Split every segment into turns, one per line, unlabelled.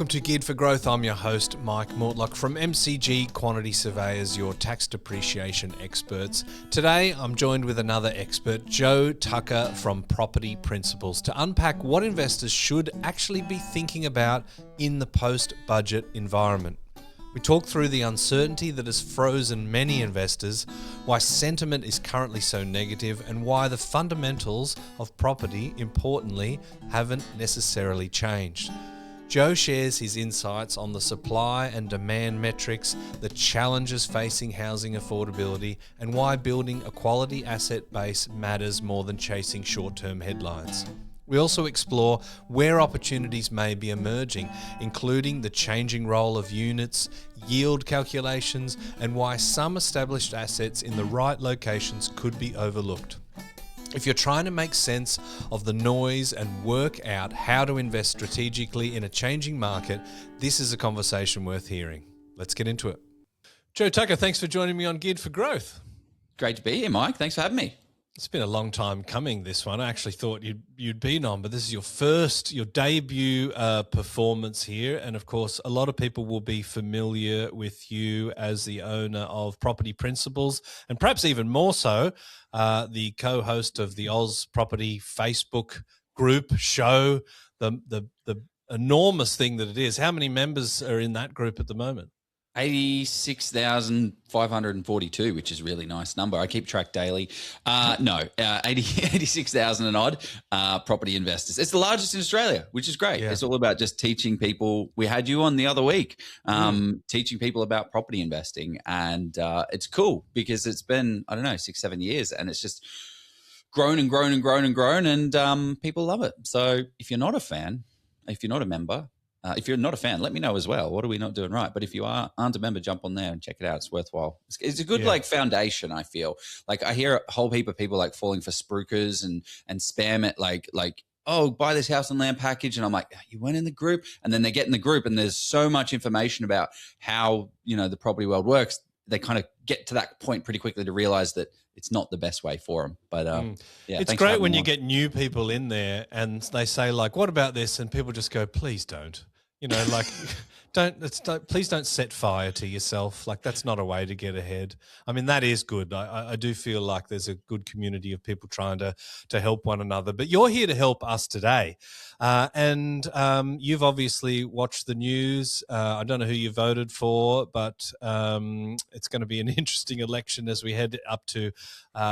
Welcome to Geared for Growth. I'm your host, Mike Mortlock from MCG Quantity Surveyors, your tax depreciation experts. Today, I'm joined with another expert, Joe Tucker from Property Principles, to unpack what investors should actually be thinking about in the post-budget environment. We talk through the uncertainty that has frozen many investors, why sentiment is currently so negative, and why the fundamentals of property, importantly, haven't necessarily changed. Joe shares his insights on the supply and demand metrics, the challenges facing housing affordability, and why building a quality asset base matters more than chasing short-term headlines. We also explore where opportunities may be emerging, including the changing role of units, yield calculations, and why some established assets in the right locations could be overlooked. If you're trying to make sense of the noise and work out how to invest strategically in a changing market, this is a conversation worth hearing. Let's get into it. Joe Tucker, thanks for joining me on Geared for Growth.
Great to be here, Mike. Thanks for having me.
It's been a long time coming, this one. I actually thought you'd been on, but this is your debut performance here. And of course, a lot of people will be familiar with you as the owner of Property Principles, and perhaps even more so, the co-host of the Oz Property Facebook group show, the enormous thing that it is. How many members are in that group at the moment?
86,542, which is a really nice number. I keep track daily. 86,000 and odd property investors. It's the largest in Australia, which is great. Yeah. It's all about just teaching people. We had you on the other week, teaching people about property investing. And it's cool because it's been, 6-7 years, and it's just grown and grown and grown and grown, and people love it. So if you're not a fan, if you're not a member, if you're not a fan, let me know as well. What are we not doing right? But if you aren't a member, jump on there and check it out. It's worthwhile. It's a good foundation, I feel. Like I hear a whole heap of people like falling for spruikers and spam it like, oh, buy this house and land package. And I'm like, you went in the group? And then they get in the group and there's so much information about how, the property world works. They kind of get to that point pretty quickly to realize that it's not the best way for them. But
it's great when you get new people in there and they say like, what about this? And people just go, please don't. Please don't set fire to yourself. Like, that's not a way to get ahead. I mean, that is good. I do feel like there's a good community of people trying to help one another. But you're here to help us today. And you've obviously watched the news. I don't know who you voted for, but it's going to be an interesting election as we head up to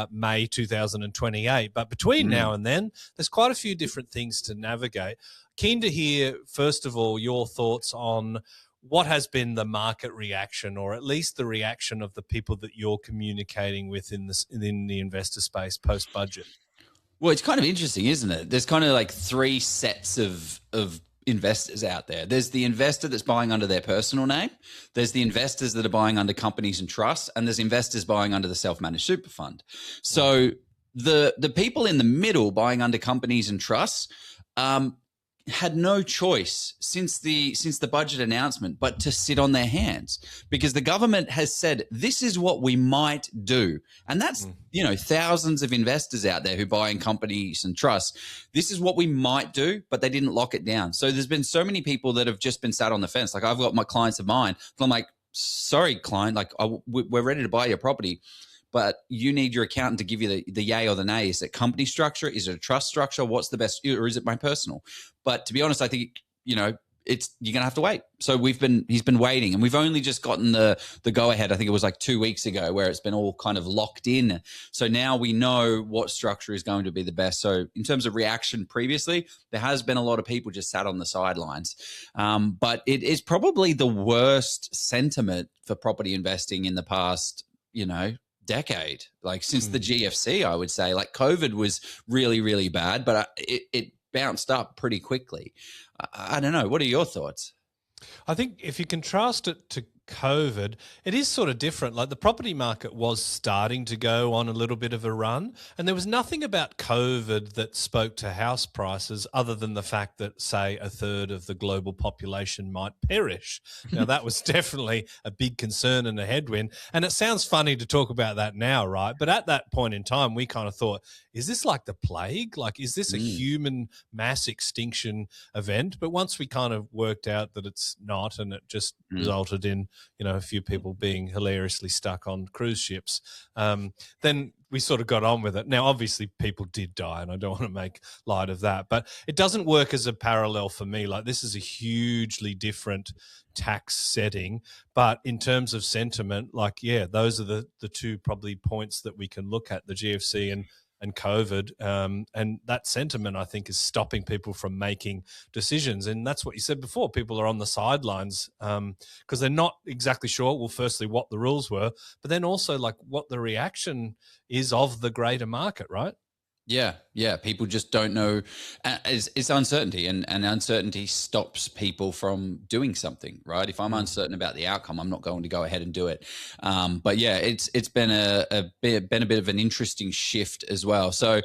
May 2028. But between now and then, there's quite a few different things to navigate. Keen to hear, first of all, your thoughts on what has been the market reaction, or at least the reaction of the people that you're communicating with in the investor space post-budget.
Well, it's kind of interesting, isn't it? There's kind of like three sets of investors out there. There's the investor that's buying under their personal name. There's the investors that are buying under companies and trusts, and there's investors buying under the self-managed super fund. So the people in the middle buying under companies and trusts had no choice since the budget announcement but to sit on their hands, because the government has said this is what we might do, and that's thousands of investors out there who buy in companies and trusts. This is what we might do, but they didn't lock it down. So there's been so many people that have just been sat on the fence. Like I've got my clients of mine, so I'm like, sorry, client, like we're ready to buy your property, but you need your accountant to give you the yay or the nay. Is it company structure? Is it a trust structure? What's the best, or is it my personal? But to be honest, I think, you're going to have to wait. So he's been waiting, and we've only just gotten the go ahead. I think it was like 2 weeks ago where it's been all kind of locked in. So now we know what structure is going to be the best. So in terms of reaction previously, there has been a lot of people just sat on the sidelines. But it is probably the worst sentiment for property investing in the past, decade, like since the GFC, I would say. Like COVID was really, really bad, but it bounced up pretty quickly. I don't know. What are your thoughts?
I think if you contrast it to COVID, it is sort of different. Like the property market was starting to go on a little bit of a run, and there was nothing about COVID that spoke to house prices other than the fact that, say, a third of the global population might perish. Now, that was definitely a big concern and a headwind, and it sounds funny to talk about that now, right? But at that point in time, we kind of thought is this like the plague? Like, is this a human mass extinction event? But once we kind of worked out that it's not, and it just resulted in, a few people being hilariously stuck on cruise ships, then we sort of got on with it. Now, obviously, people did die, and I don't want to make light of that, but it doesn't work as a parallel for me. Like, this is a hugely different tax setting, but in terms of sentiment, like, yeah, those are the two probably points that we can look at, the GFC and COVID, and that sentiment, I think, is stopping people from making decisions. And that's what you said before. People are on the sidelines because they're not exactly sure, well, firstly, what the rules were, but then also like what the reaction is of the greater market, right?
Yeah. People just don't know. It's uncertainty, and uncertainty stops people from doing something, right? If I'm uncertain about the outcome, I'm not going to go ahead and do it. But yeah, it's been a bit of an interesting shift as well. So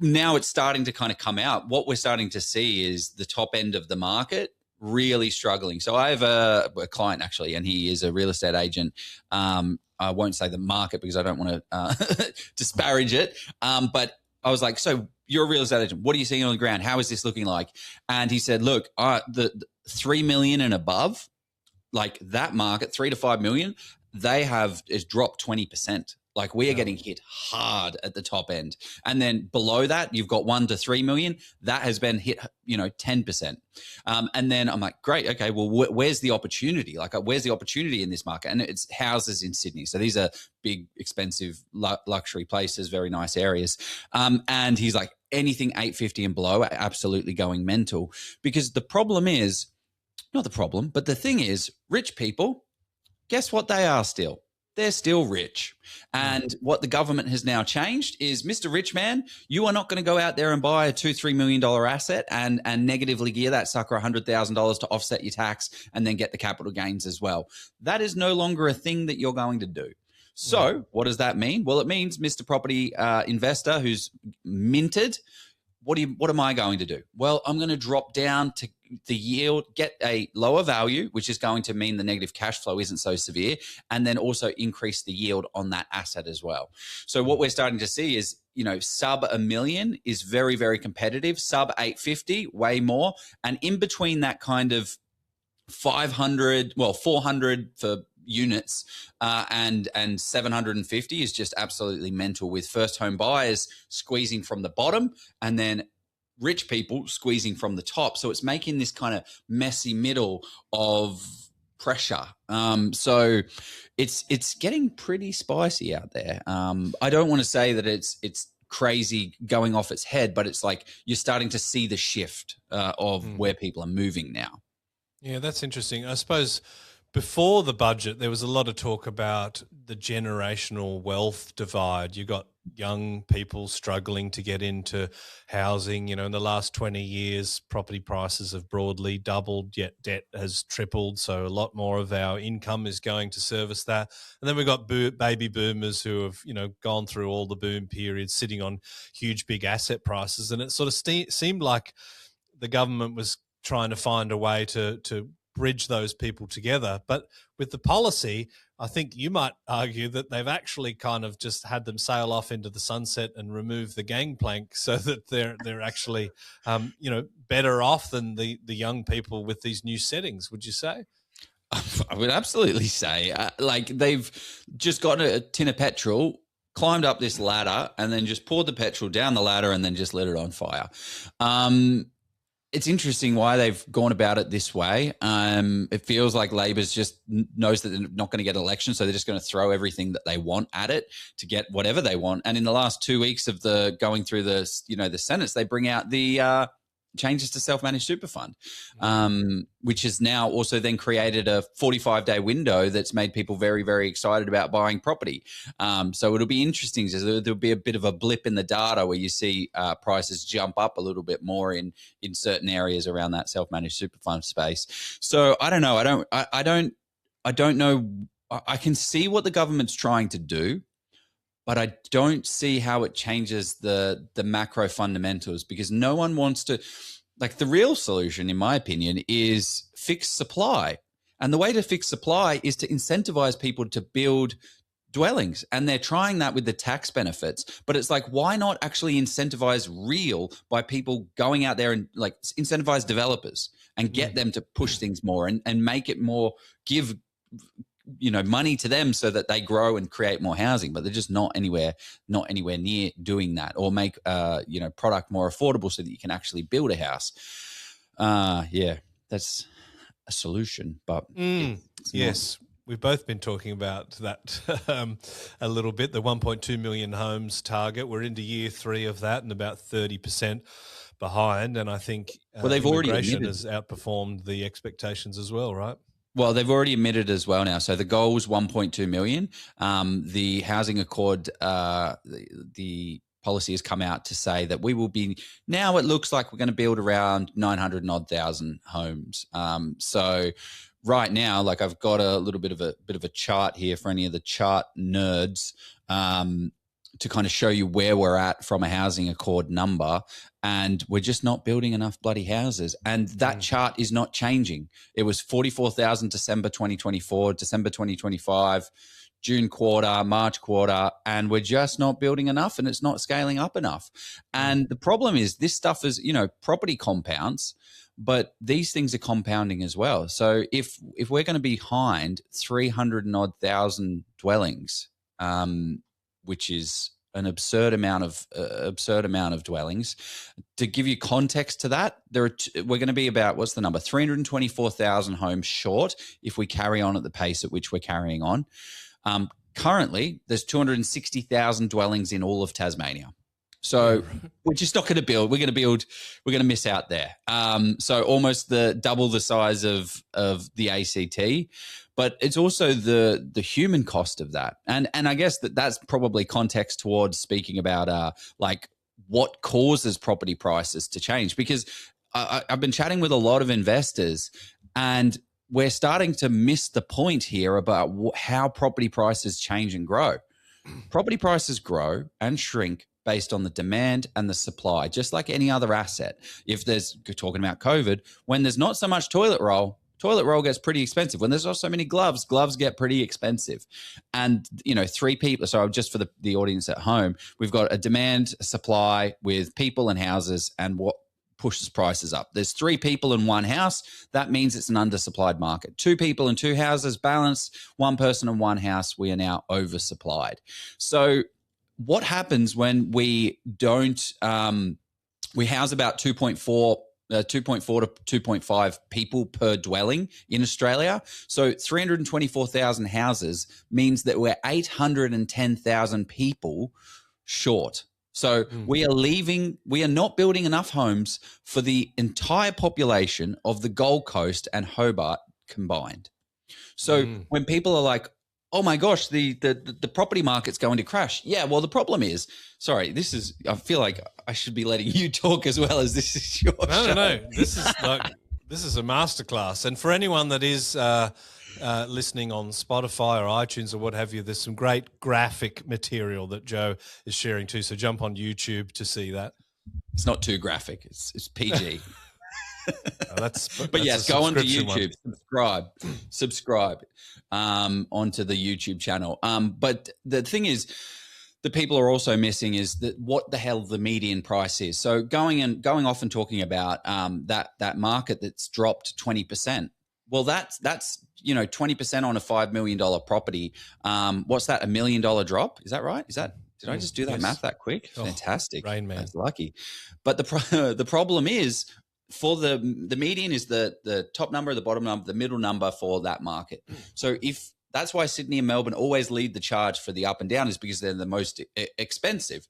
now it's starting to kind of come out. What we're starting to see is the top end of the market really struggling. So I have a client actually, and he is a real estate agent. I won't say the market because I don't want to disparage it, but I was like, so you're a real estate agent. What are you seeing on the ground? How is this looking like? And he said, look, the 3 million and above, like that market, 3 to 5 million, is dropped 20%. Like we are getting hit hard at the top end. And then below that, you've got 1 to 3 million. That has been hit, 10%. And then I'm like, great. Okay, well, where's the opportunity? Like, where's the opportunity in this market? And it's houses in Sydney. So these are big, expensive luxury places, very nice areas. And he's like, anything 850 and below are absolutely going mental, because the problem is, not the problem, but the thing is, rich people, guess what they are still? They're still rich. And what the government has now changed is, Mr. Rich Man, you are not going to go out there and buy a $2-3 million asset and negatively gear that sucker $100,000 to offset your tax and then get the capital gains as well. That is no longer a thing that you're going to do. So what does that mean? Well, it means, Mr. Property investor who's minted, what am I going to do? Well, I'm going to drop down to the yield, get a lower value, which is going to mean the negative cash flow isn't so severe, and then also increase the yield on that asset as well. So what we're starting to see is, sub $1 million is very, very competitive, sub 850, way more. And in between that kind of 400 for units and 750 is just absolutely mental, with first home buyers squeezing from the bottom and then rich people squeezing from the top. So it's making this kind of messy middle of pressure. So it's getting pretty spicy out there. I don't want to say that it's crazy going off its head, but it's like you're starting to see the shift of where people are moving now.
Yeah, that's interesting. I suppose before the budget, there was a lot of talk about the generational wealth divide. You got young people struggling to get into housing. In the last 20 years, property prices have broadly doubled, yet debt has tripled. So a lot more of our income is going to service that. And then we've got baby boomers who have, gone through all the boom periods, sitting on huge, big asset prices. And it sort of seemed like the government was trying to find a way to bridge those people together. But with the policy, I think you might argue that they've actually kind of just had them sail off into the sunset and remove the gangplank, so that they're actually, better off than the young people with these new settings. Would you say?
I would absolutely say, like, they've just gotten a tin of petrol, climbed up this ladder, and then just poured the petrol down the ladder and then just lit it on fire. It's interesting why they've gone about it this way. It feels like Labor's just knows that they're not going to get an election, so they're just going to throw everything that they want at it to get whatever they want. And in the last 2 weeks of going through the Senates, they bring out the changes to self-managed super fund, which has now also then created a 45-day window that's made people very, very excited about buying property. So it'll be interesting. There'll be a bit of a blip in the data where you see prices jump up a little bit more in certain areas around that self-managed super fund space. So I don't know. I don't know. I can see what the government's trying to do, but I don't see how it changes the macro fundamentals, because no one wants to, like, the real solution, in my opinion, is fix supply. And the way to fix supply is to incentivize people to build dwellings, and they're trying that with the tax benefits. But it's like, why not actually incentivize real by people going out there and like incentivize developers and get them to push things more and make it more, give money to them so that they grow and create more housing. But they're just not anywhere near doing that, or make product more affordable so that you can actually build a house. That's a solution, but
yes. We've both been talking about that a little bit, the 1.2 million homes target. We're into year 3 of that and about 30% behind. And I think
they've already
has outperformed the expectations as well, right?
Well, they've already admitted as well now. So the goal was 1.2 million. The Housing Accord, the policy has come out to say that we will be, now it looks like we're going to build around 900 and odd thousand homes. So right now, like I've got a little bit of a chart here for any of the chart nerds to kind of show you where we're at from a Housing Accord number, and we're just not building enough bloody houses. And that chart is not changing. It was 44,000 December 2024, December 2025, June quarter, March quarter, and we're just not building enough, and it's not scaling up enough. And the problem is this stuff is, property compounds, but these things are compounding as well. So if we're going to be behind 300 and odd thousand dwellings, which is an absurd amount of dwellings. To give you context to that, we're going to be about, what's the number? 324,000 homes short if we carry on at the pace at which we're carrying on. Currently, there's 260,000 dwellings in all of Tasmania. So we're just not going to build. We're going to miss out there. So almost double the size of the ACT. But it's also the human cost of that. And I guess that's probably context towards speaking about like what causes property prices to change. Because I've been chatting with a lot of investors, and we're starting to miss the point here about how property prices change and grow. Property prices grow and shrink based on the demand and the supply, just like any other asset. If there's, talking about COVID, when there's not so much toilet roll gets pretty expensive. When there's not so many gloves get pretty expensive. And, 3 people, so just for the audience at home, we've got a demand, a supply with people and houses, and what pushes prices up. There's 3 people in one house. That means it's an undersupplied market. 2 people in 2 houses, balanced. 1 person in 1 house, we are now oversupplied. So what happens when we don't, we house about 2.4 to 2.5 people per dwelling in Australia. So 324,000 houses means that we're 810,000 people short. So we are not building enough homes for the entire population of the Gold Coast and Hobart combined. So when people are like, oh my gosh, the property market's going to crash. Yeah, well, the problem is, I feel like I should be letting you talk as well, as this is your show.
No. This is a masterclass. And for anyone that is listening on Spotify or iTunes or what have you, there's some great graphic material that Joe is sharing too. So jump on YouTube to see that.
It's not too graphic. It's PG.
But
yes, go onto YouTube, subscribe onto the YouTube channel. But the thing is, the people are also missing is that what the hell the median price is. So going off and talking about that market that's dropped 20%. Well, that's 20% on a $5 million property. What's that? $1 million drop? Is that right? Did I just do that math that quick? Fantastic.
Rain Man.
That's lucky. But the problem is, for the median is the top number, the bottom number, the middle number for that market. So if that's why Sydney and Melbourne always lead the charge for the up and down, is because they're the most expensive.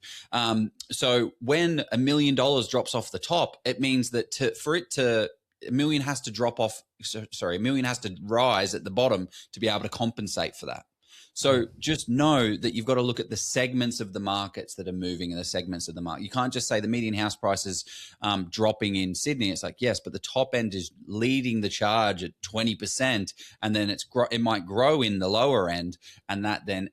So when $1 million drops off the top, it means that $1 million has to drop off. $1 million has to rise at the bottom to be able to compensate for that. So just know that you've got to look at the segments of the markets that are moving and the segments of the market. You can't just say the median house price is dropping in Sydney. It's like, yes, but the top end is leading the charge at 20%, and then it might grow in the lower end, and that then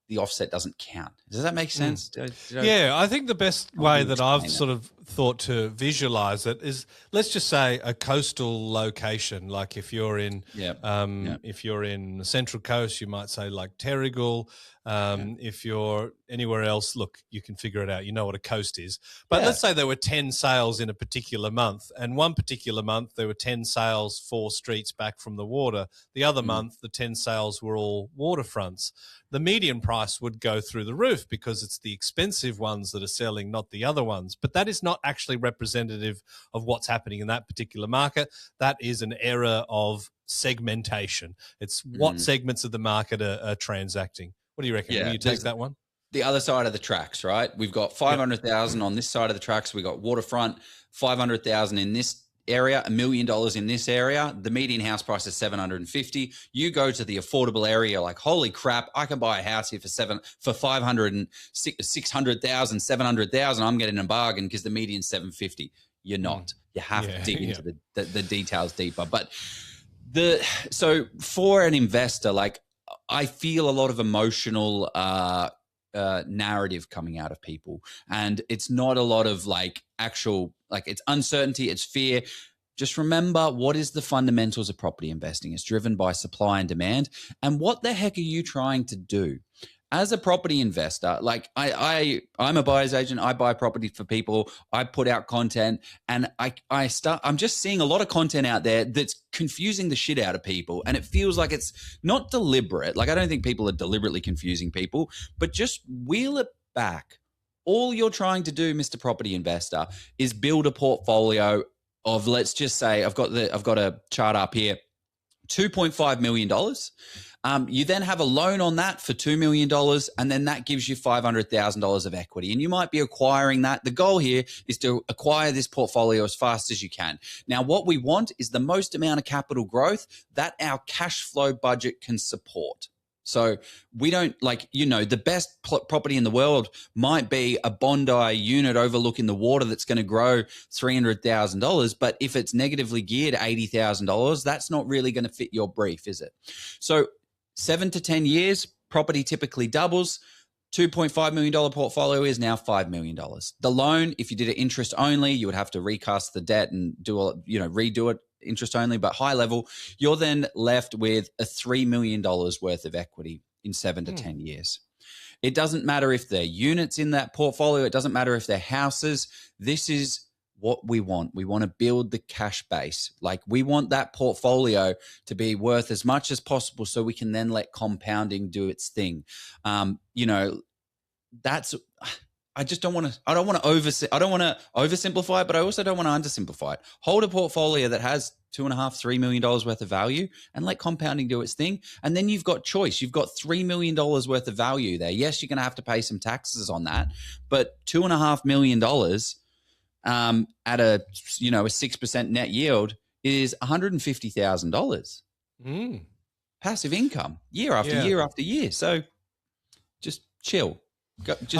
the offset doesn't count. Does that make sense?
I think the best way that I've sort of thought to visualize it is, let's just say a coastal location. Like if you're in, if you're in the Central Coast, you might say like Terrigal. If you're anywhere else, look, you can figure it out. You know what a coast is. But let's say there were 10 sales in a particular month, and one particular month there were 10 sales 4 streets back from the water. The other month, the 10 sales were all waterfronts. The median price would go through the roof because it's the expensive ones that are selling, not the other ones. But that is not actually representative of what's happening in that particular market. That is an error of segmentation. It's what segments of the market are transacting. What do you reckon? Will you take that one?
The other side of the tracks, right? We've got 500,000 on this side of the tracks. We got waterfront, 500,000 in this area, $1 million in this area. The median house price is 750. You go to the affordable area, like, holy crap, I can buy a house here for 500 and 600,000, 700,000. I'm getting a bargain because the median's 750. You're not. You have to dig into the details deeper. But so for an investor, like, I feel a lot of emotional narrative coming out of people, and it's not a lot of like actual, like, it's uncertainty, it's fear. Just remember, what is the fundamentals of property investing? It's driven by supply and demand. And what the heck are you trying to do? As a property investor, like I'm a buyer's agent. I buy property for people. I put out content, and I'm just seeing a lot of content out there that's confusing the shit out of people. And it feels like it's not deliberate. Like, I don't think people are deliberately confusing people, but just wheel it back. All you're trying to do, Mr. Property Investor, is build a portfolio of, let's just say, I've got a chart up here, $2.5 million. You then have a loan on that for $2 million, and then that gives you $500,000 of equity. And you might be acquiring that. The goal here is to acquire this portfolio as fast as you can. Now, what we want is the most amount of capital growth that our cash flow budget can support. So we don't, like, the best property in the world might be a Bondi unit overlooking the water that's going to grow $300,000. But if it's negatively geared $80,000, that's not really going to fit your brief, is it? So 7 to 10 years, property typically doubles. $2.5 million portfolio is now $5 million. The loan, if you did it interest only, you would have to recast the debt and redo it interest only, but high level, you're then left with a $3 million worth of equity in 7 to 10 years. It doesn't matter if they're units in that portfolio. It doesn't matter if they're houses. This is what we want. We want to build the cash base. Like, we want that portfolio to be worth as much as possible so we can then let compounding do its thing. That's, I don't want to oversimplify it, but I also don't want to undersimplify it. Hold a portfolio that has $2.5, $3 million worth of value and let compounding do its thing. And then you've got choice. You've got $3 million worth of value there. Yes, you're going to have to pay some taxes on that, but $2.5 million at a 6% net yield is $150,000 passive income year after year after year. So just chill.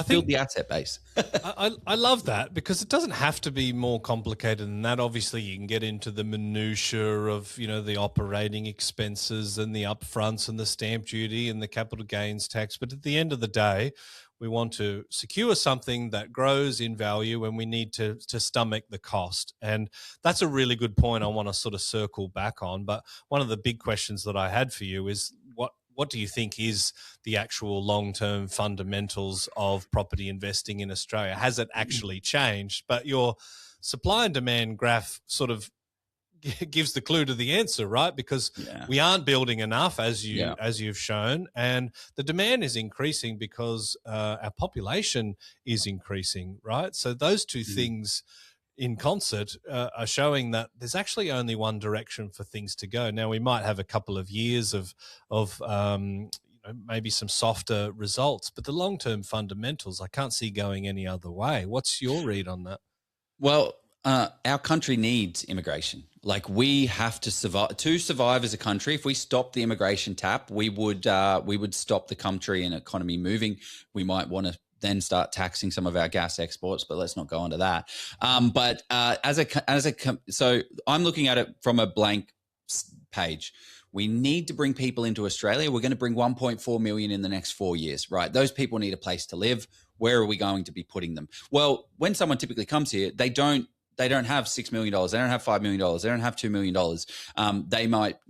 Build the asset base.
I love that, because it doesn't have to be more complicated than that. Obviously, you can get into the minutiae of, the operating expenses and the upfronts and the stamp duty and the capital gains tax. But at the end of the day, we want to secure something that grows in value, and we need to stomach the cost. And that's a really good point I want to sort of circle back on. But one of the big questions that I had for you is, what do you think is the actual long-term fundamentals of property investing in Australia? Has it actually changed? But your supply and demand graph sort of gives the clue to the answer, right? Because we aren't building enough, as you've shown, and the demand is increasing because our population is increasing, right? So those two things in concert are showing that there's actually only one direction for things to go. Now, we might have a couple of years of maybe some softer results, but the long-term fundamentals, I can't see going any other way. What's your read on that?
Well, our country needs immigration. Like, we have to survive as a country. If we stop the immigration tap, we would stop the country and economy moving. We might want to then start taxing some of our gas exports, but let's not go into that. So I'm looking at it from a blank page. We need to bring people into Australia. We're going to bring 1.4 million in the next 4 years, right? Those people need a place to live. where are we going to be putting them? Well, when someone typically comes here, they don't have $6 million. They don't have $5 million. They don't have $2 million.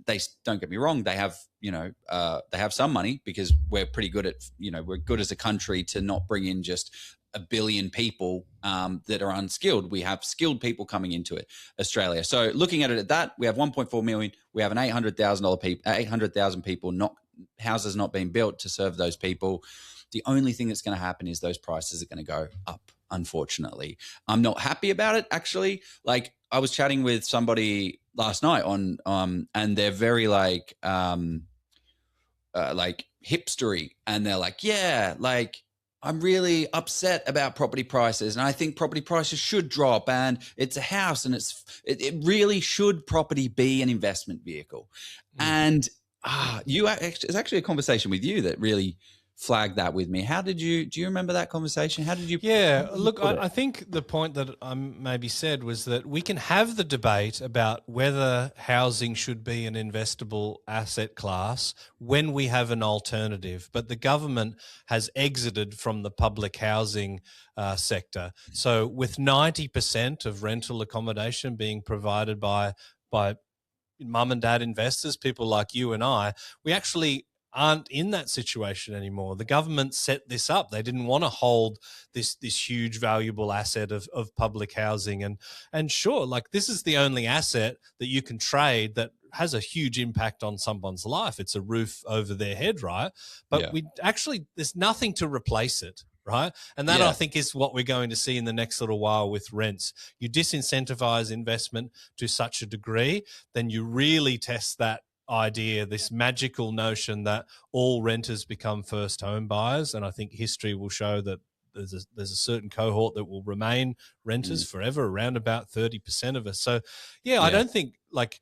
They don't get me wrong. They have, they have some money because we're pretty good at, we're good as a country to not bring in just a billion people that are unskilled. We have skilled people coming into Australia. So looking at it at that, we have 1.4 million. We have an 800,000 people, not houses not being built to serve those people. The only thing that's going to happen is those prices are going to go up. Unfortunately, I'm not happy about it. Actually, like I was chatting with somebody last night on, and they're very like hipstery, and they're like, yeah, like I'm really upset about property prices, and I think property prices should drop, and it's a house, and it really should property be an investment vehicle. And it's actually a conversation with you that really flagged that with me. Do you remember that conversation? How did you?
Yeah, look, I think the point that I maybe said was that we can have the debate about whether housing should be an investable asset class when we have an alternative, but the government has exited from the public housing sector. So with 90% of rental accommodation being provided by mum and dad investors, people like you and I, we actually aren't in that situation anymore. The government set this up. They didn't want to hold this huge valuable asset of public housing. And sure, like this is the only asset that you can trade that has a huge impact on someone's life. It's a roof over their head, right? But there's nothing to replace it. Right. And that I think is what we're going to see in the next little while with rents. You disincentivize investment to such a degree, then you really test that idea, this magical notion that all renters become first home buyers. And I think history will show that there's a certain cohort that will remain renters forever, around about 30% of us. So, I don't think like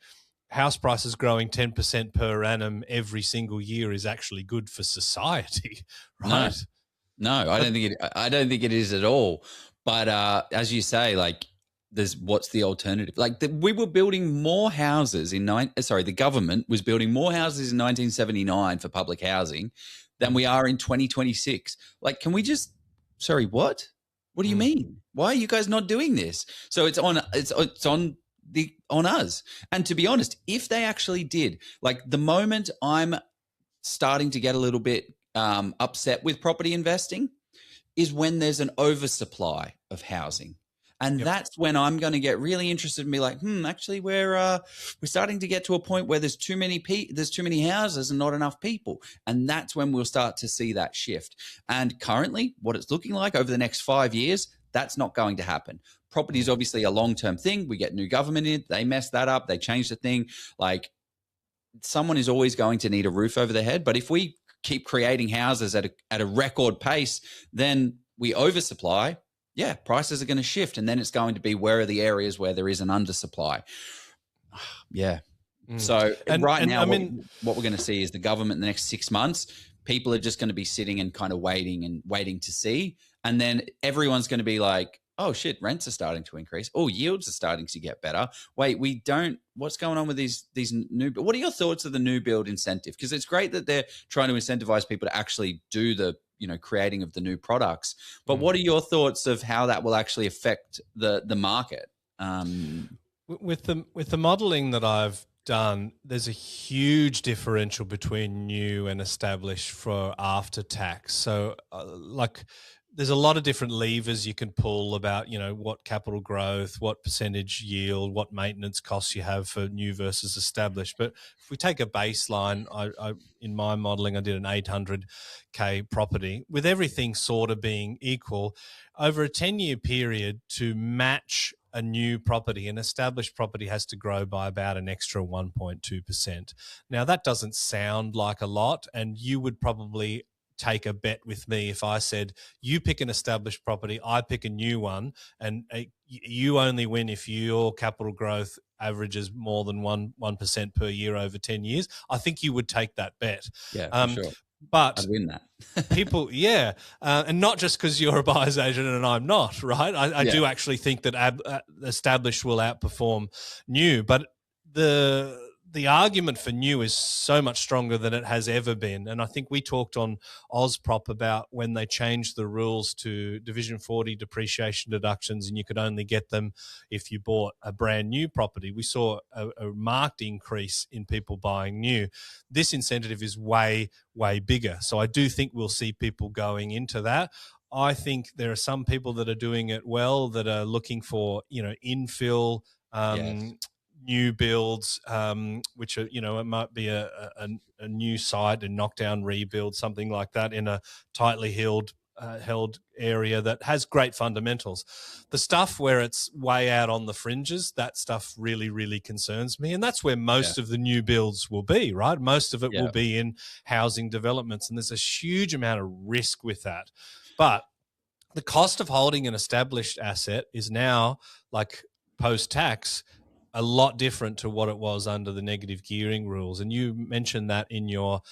house prices growing 10% per annum every single year is actually good for society, right?
No, I don't think it is at all. But as you say, like, what's the alternative? Like we were building more houses the government was building more houses in 1979 for public housing than we are in 2026. Like, can we just, what? What do you mean? Why are you guys not doing this? So it's on us. And to be honest, if they actually did, like the moment I'm starting to get a little bit upset with property investing is when there's an oversupply of housing. And that's when I'm going to get really interested and be like, actually, we're starting to get to a point where there's too many houses and not enough people. And that's when we'll start to see that shift. And currently, what it's looking like over the next 5 years, that's not going to happen. Property is obviously a long-term thing. We get new government in, they mess that up, they change the thing. Like, someone is always going to need a roof over their head. But if we keep creating houses at a record pace, then we oversupply. Prices are going to shift, and then it's going to be where are the areas where there is an undersupply. So right now, what we're going to see is the government in the next 6 months, people are just going to be sitting and kind of waiting to see. And then everyone's going to be like, oh shit, rents are starting to increase. Oh, yields are starting to get better. Wait, what's going on with these what are your thoughts of the new build incentive? Because it's great that they're trying to incentivize people to actually do the creating of the new products. But what are your thoughts of how that will actually affect the market?
With the modeling that I've done, there's a huge differential between new and established for after tax. So there's a lot of different levers you can pull about, what capital growth, what percentage yield, what maintenance costs you have for new versus established. But if we take a baseline, I in my modelling, I did an 800K property with everything sort of being equal over a 10-year period to match a new property. An established property has to grow by about an extra 1.2%. Now, that doesn't sound like a lot, and you would probably take a bet with me if I said, you pick an established property, I pick a new one, and you only win if your capital growth averages more than 1% per year over 10 years. I think you would take that bet.
Yeah, for sure.
But
I'd win that.
people, and not just because you're a buyer's agent and I'm not, right? I do actually think that established will outperform new, but the the argument for new is so much stronger than it has ever been. And I think we talked on Ozprop about when they changed the rules to Division 40 depreciation deductions, and you could only get them if you bought a brand new property. We saw a marked increase in people buying new. This incentive is way, way bigger. So I do think we'll see people going into that. I think there are some people that are doing it well, that are looking for, infill,
Yes.
new builds, which are, it might be a new site, a knockdown rebuild, something like that in a tightly held area that has great fundamentals. The stuff where it's way out on the fringes, that stuff really, really concerns me. And that's where most of the new builds will be, right? Most of it will be in housing developments. And there's a huge amount of risk with that. But the cost of holding an established asset is now, like post-tax, a lot different to what it was under the negative gearing rules. And you mentioned that in your,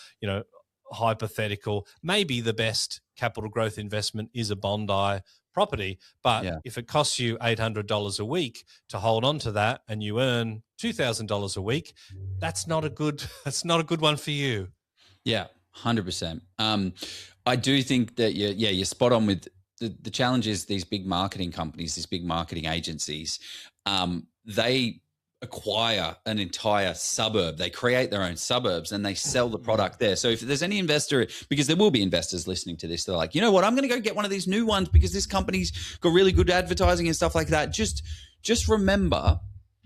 hypothetical, maybe the best capital growth investment is a Bondi property. But if it costs you $800 a week to hold on to that and you earn $2,000 a week, that's not a good one for you.
Yeah, 100%. I do think that you're spot on with the challenge is these big marketing companies, these big marketing agencies, they acquire an entire suburb. They create their own suburbs and they sell the product there. So if there's any investor, because there will be investors listening to this, they're like, you know what, I'm going to go get one of these new ones because this company's got really good advertising and stuff like that. Just remember,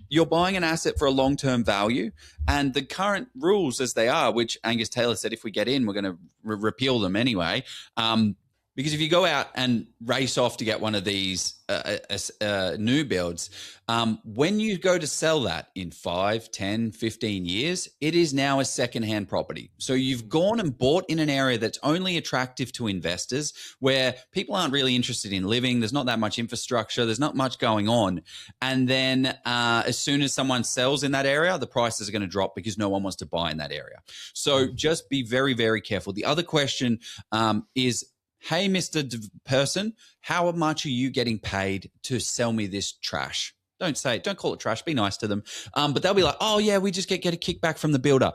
you're buying an asset for a long-term value, and the current rules as they are, which Angus Taylor said, if we get in, we're going to repeal them anyway. Because if you go out and race off to get one of these new builds, when you go to sell that in 5, 10, 15 years, it is now a secondhand property. So you've gone and bought in an area that's only attractive to investors, where people aren't really interested in living. There's not that much infrastructure. There's not much going on. And then as soon as someone sells in that area, the prices are going to drop because no one wants to buy in that area. So just be very, very careful. The other question is, hey, Mr. Person, how much are you getting paid to sell me this trash? Don't call it trash. Be nice to them. But they'll be like, oh, yeah, we just get a kickback from the builder.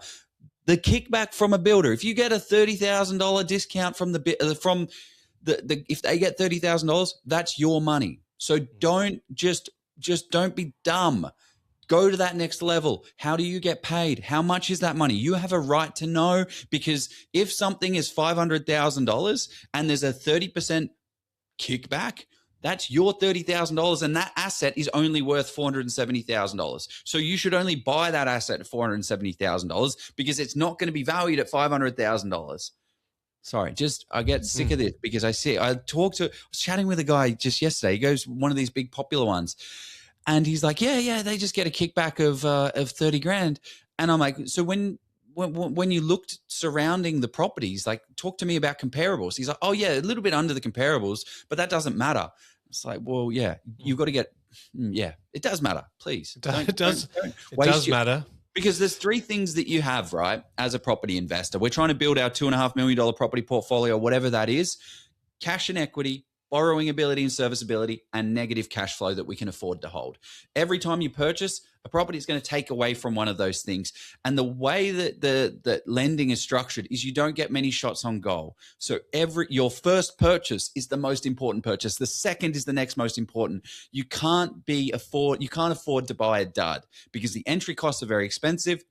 The kickback from a builder, if you get a $30,000 discount from if they get $30,000, that's your money. So don't don't be dumb. Go to that next level. How do you get paid? How much is that money? You have a right to know, because if something is $500,000 and there's a 30% kickback, that's your $30,000, and that asset is only worth $470,000. So you should only buy that asset at $470,000 because it's not going to be valued at $500,000. Sorry, I get sick of this because I was chatting with a guy just yesterday. He goes, one of these big popular ones. And he's like, yeah, they just get a kickback of 30 grand. And I'm like, so when you looked surrounding the properties, like, talk to me about comparables. He's like, oh yeah, a little bit under the comparables, but that doesn't matter. It's like, well, yeah, you've got to get, it does matter. Please.
It does matter.
Because there's three things that you have, right, as a property investor. We're trying to build our $2.5 million property portfolio, whatever that is: cash and equity, borrowing ability and serviceability, and negative cash flow that we can afford to hold. Every time you purchase a property, is going to take away from one of those things. And the way that that lending is structured is you don't get many shots on goal. So your first purchase is the most important purchase. The second is the next most important. You can't afford to buy a dud, because the entry costs are very expensive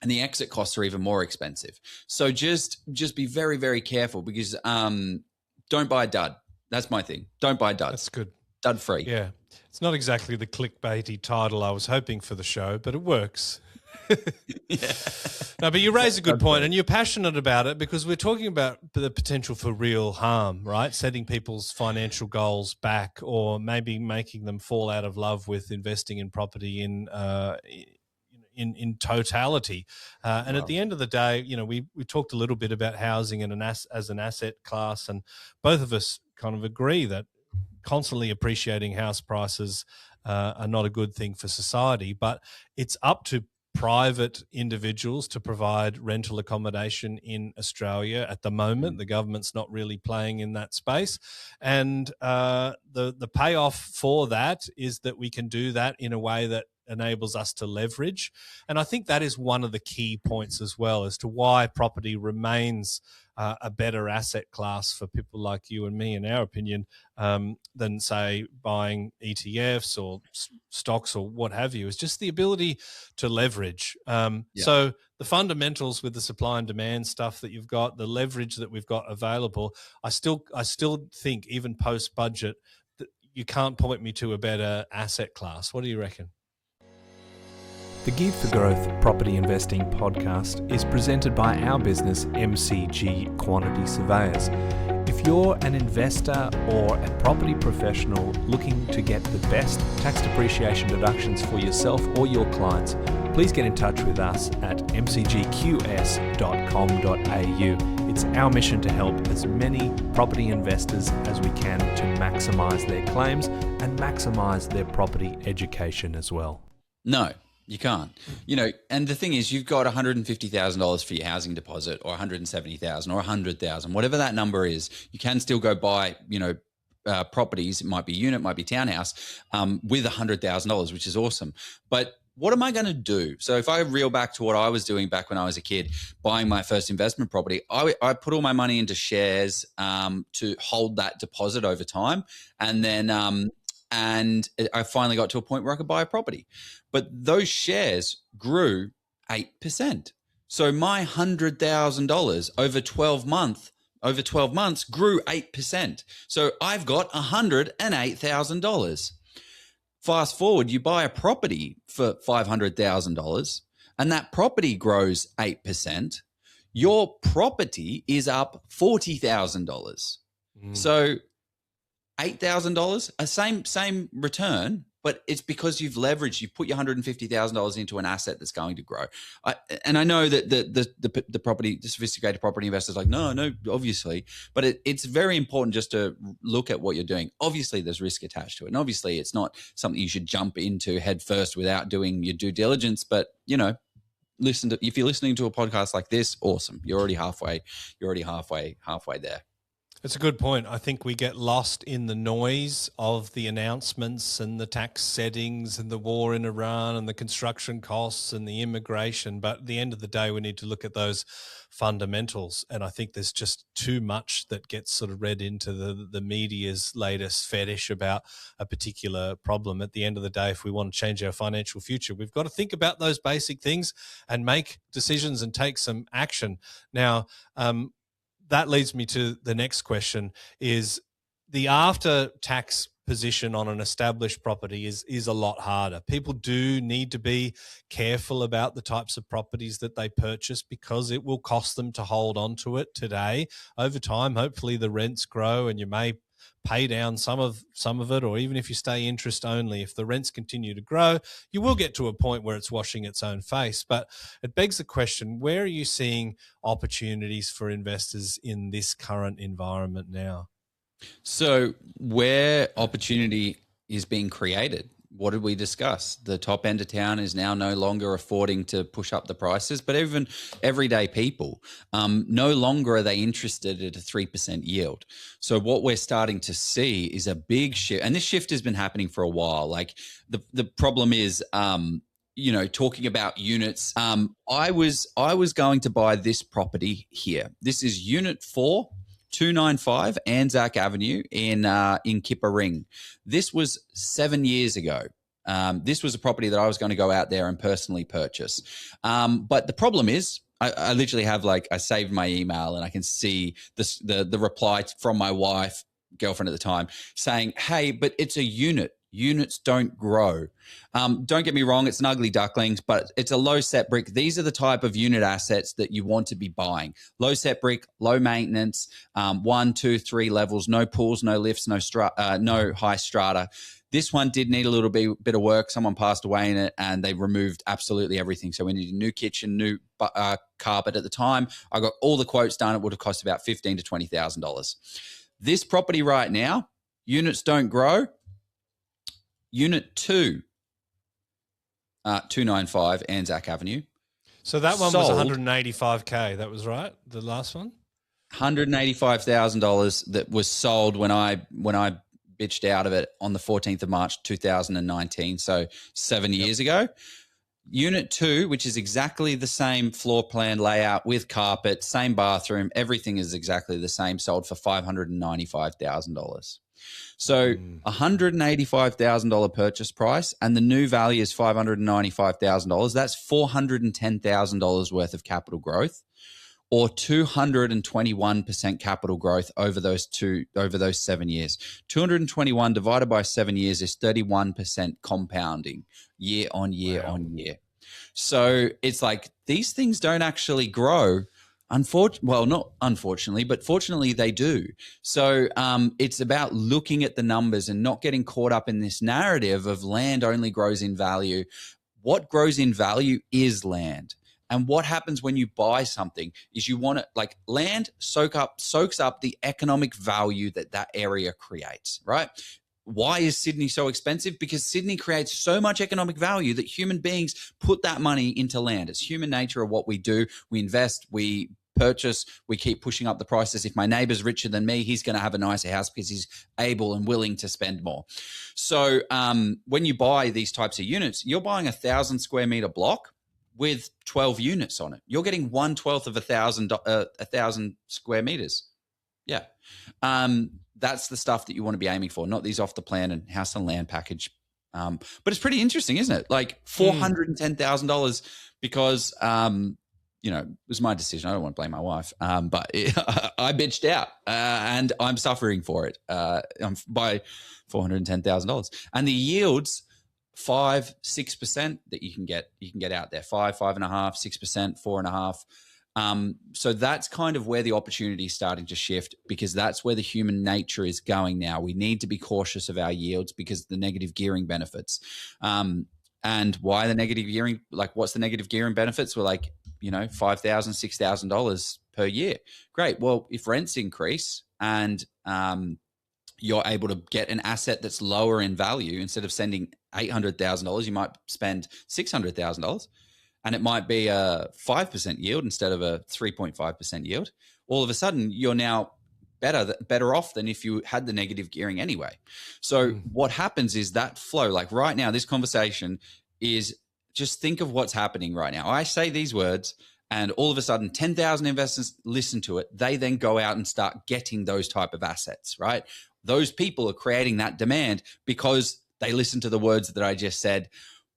and the exit costs are even more expensive. So just be very, very careful, because don't buy a dud. That's my thing. Don't buy duds.
That's good.
Dud free.
Yeah. It's not exactly the clickbaity title I was hoping for the show, but it works. No, but you raise a good point, and you're passionate about it, because we're talking about the potential for real harm, right? Setting people's financial goals back, or maybe making them fall out of love with investing in property in totality. And at the end of the day, we talked a little bit about housing and as an asset class, and both of us kind of agree that constantly appreciating house prices are not a good thing for society. But it's up to private individuals to provide rental accommodation in Australia at the moment. The government's not really playing in that space, and the payoff for that is that we can do that in a way that enables us to leverage. And I think that is one of the key points as well as to why property remains a better asset class for people like you and me, in our opinion, than, say, buying ETFs or stocks or what have you, is just the ability to leverage. So the fundamentals with the supply and demand stuff that you've got, the leverage that we've got available, I still think even post-budget, that you can't point me to a better asset class. What do you reckon? The Geared for Growth Property Investing podcast is presented by our business, MCG Quantity Surveyors. If you're an investor or a property professional looking to get the best tax depreciation deductions for yourself or your clients, please get in touch with us at mcgqs.com.au. It's our mission to help as many property investors as we can to maximise their claims and maximise their property education as well.
No. You can't, and the thing is, you've got $150,000 for your housing deposit, or $170,000 or $100,000, whatever that number is. You can still go buy, properties. It might be unit, might be townhouse, with $100,000, which is awesome. But what am I going to do? So if I reel back to what I was doing back when I was a kid, buying my first investment property, I put all my money into shares to hold that deposit over time, and then and I finally got to a point where I could buy a property. But those shares grew 8%. So my $100,000 over 12 months grew 8%. So I've got $108,000. Fast forward, you buy a property for $500,000 and that property grows 8%. Your property is up $40,000. So $8,000, a same return, but it's because you've leveraged, you've put your $150,000 into an asset that's going to grow. And I know that the sophisticated property investors are like, no, obviously, but it's very important just to look at what you're doing. Obviously, there's risk attached to it, and obviously, it's not something you should jump into head first without doing your due diligence. But if you're listening to a podcast like this, awesome, you're already halfway there.
It's a good point. I think we get lost in the noise of the announcements and the tax settings and the war in Iran and the construction costs and the immigration. But at the end of the day, we need to look at those fundamentals. And I think there's just too much that gets sort of read into the media's latest fetish about a particular problem. At the end of the day, if we want to change our financial future, we've got to think about those basic things and make decisions and take some action. Now, that leads me to the next question: is the after-tax position on an established property is a lot harder. People do need to be careful about the types of properties that they purchase because it will cost them to hold on to it today. Over time, hopefully the rents grow and you may pay down some of it, or even if you stay interest only, if the rents continue to grow, you will get to a point where it's washing its own face. But it begs the question, where are you seeing opportunities for investors in this current environment now?
So where opportunity is being created, what did we discuss? The top end of town is now no longer affording to push up the prices, but even everyday people, no longer are they interested at a 3% yield. So what we're starting to see is a big shift, and this shift has been happening for a while. Like the problem is, talking about units. I was going to buy this property here. This is Unit 4. 295 Anzac Avenue in Kippa Ring. This was 7 years ago. This was a property that I was going to go out there and personally purchase. But the problem is, I literally have I saved my email and I can see the reply from my wife, girlfriend at the time, saying, "Hey, but it's a unit. Units don't grow." Don't get me wrong, it's an ugly ducklings, but it's a low set brick. These are the type of unit assets that you want to be buying. Low set brick, low maintenance, 1, 2, 3 levels, no pools, no lifts, no high strata. This one did need a little bit of work. Someone passed away in it and they removed absolutely everything. So we needed a new kitchen, new carpet. At the time, I got all the quotes done. It would have cost about $15,000 to $20,000. This property right now, units don't grow. Unit 2, 295 Anzac Avenue.
So that one was $185K. That was right. The last one,
$185,000 that was sold when I bitched out of it on the 14th of March, 2019. So 7 years ago. Unit 2, which is exactly the same floor plan layout with carpet, same bathroom, everything is exactly the same, sold for $595,000. So $185,000 purchase price, and the new value is $595,000. That's $410,000 worth of capital growth, or 221% capital growth over those 7 years. 221 divided by 7 years is 31% compounding year on year on year. So it's like these things don't actually grow. Well, not unfortunately, but fortunately they do. So it's about looking at the numbers and not getting caught up in this narrative of land only grows in value. What grows in value is land. And what happens when you buy something is you want to, like, land soaks up the economic value that area creates, right? Why is Sydney so expensive? Because Sydney creates so much economic value that human beings put that money into land. It's human nature of what we do. We invest, we purchase, we keep pushing up the prices. If my neighbor's richer than me, he's going to have a nicer house because he's able and willing to spend more. So when you buy these types of units, you're buying 1,000 square meter block with 12 units on it. You're getting 1/12 of 1,000 square meters. Yeah. That's the stuff that you want to be aiming for, not these off the plan and house and land package. But it's pretty interesting, isn't it? Like $410,000 because, it was my decision. I don't want to blame my wife, but I bitched out and I'm suffering for it by $410,000. And the yields, 5-6% that you can get out there, 5.5%, 6%, 4.5%. So that's kind of where the opportunity is starting to shift, because that's where the human nature is going now. We need to be cautious of our yields because of the negative gearing benefits. And why the negative gearing? Like, what's the negative gearing benefits? We're like, $5,000, $6,000 per year. Great. Well, if rents increase and you're able to get an asset that's lower in value, instead of sending $800,000, you might spend $600,000. And it might be a 5% yield instead of a 3.5% yield. All of a sudden, you're now better off than if you had the negative gearing anyway. So what happens is that flow, like right now, this conversation is, just think of what's happening right now. I say these words and all of a sudden 10,000 investors listen to it. They then go out and start getting those type of assets, right? Those people are creating that demand because they listen to the words that I just said.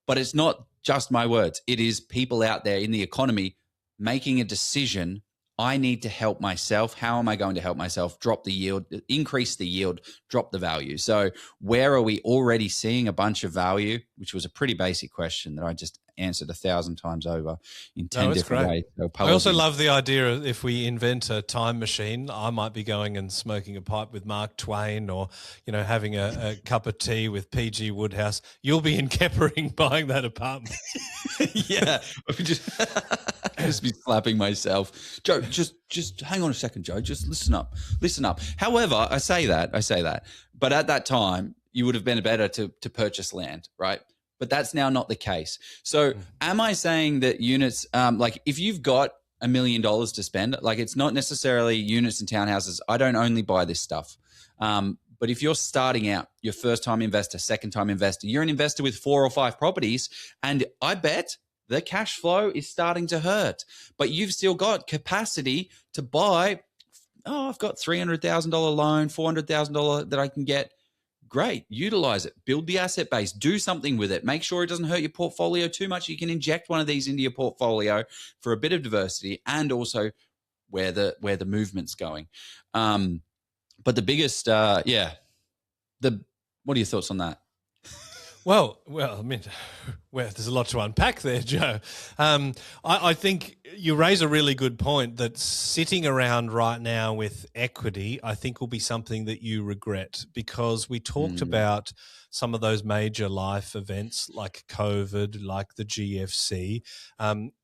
But it's not just my words. It is people out there in the economy making a decision. I need to help myself. How am I going to help myself? Drop the yield, increase the yield, drop the value. So where are we already seeing a bunch of value, which was a pretty basic question that I just answered 1,000 times over in 10 different ways. So
I also love the idea of, if we invent a time machine, I might be going and smoking a pipe with Mark Twain, or, having a cup of tea with PG Woodhouse. You'll be in Keppering buying that apartment.
Yeah. Just be slapping myself. Joe, just hang on a second, Joe. Just listen up. However, I say that. But at that time, you would have been better to purchase land, right? But that's now not the case. So am I saying that units, like if you've got $1 million to spend, like it's not necessarily units and townhouses. I don't only buy this stuff. But if you're starting out, you're first-time investor, second-time investor, you're an investor with 4 or 5 properties, and I bet the cash flow is starting to hurt, but you've still got capacity to buy. I've got $300,000 loan, $400,000 that I can get. Great. Utilize it. Build the asset base. Do something with it. Make sure it doesn't hurt your portfolio too much. You can inject one of these into your portfolio for a bit of diversity, and also where the movement's going. But the biggest, what are your thoughts on that?
Well, I mean, there's a lot to unpack there, Joe. I think you raise a really good point that sitting around right now with equity, I think, will be something that you regret, because we talked about some of those major life events like COVID, like the GFC.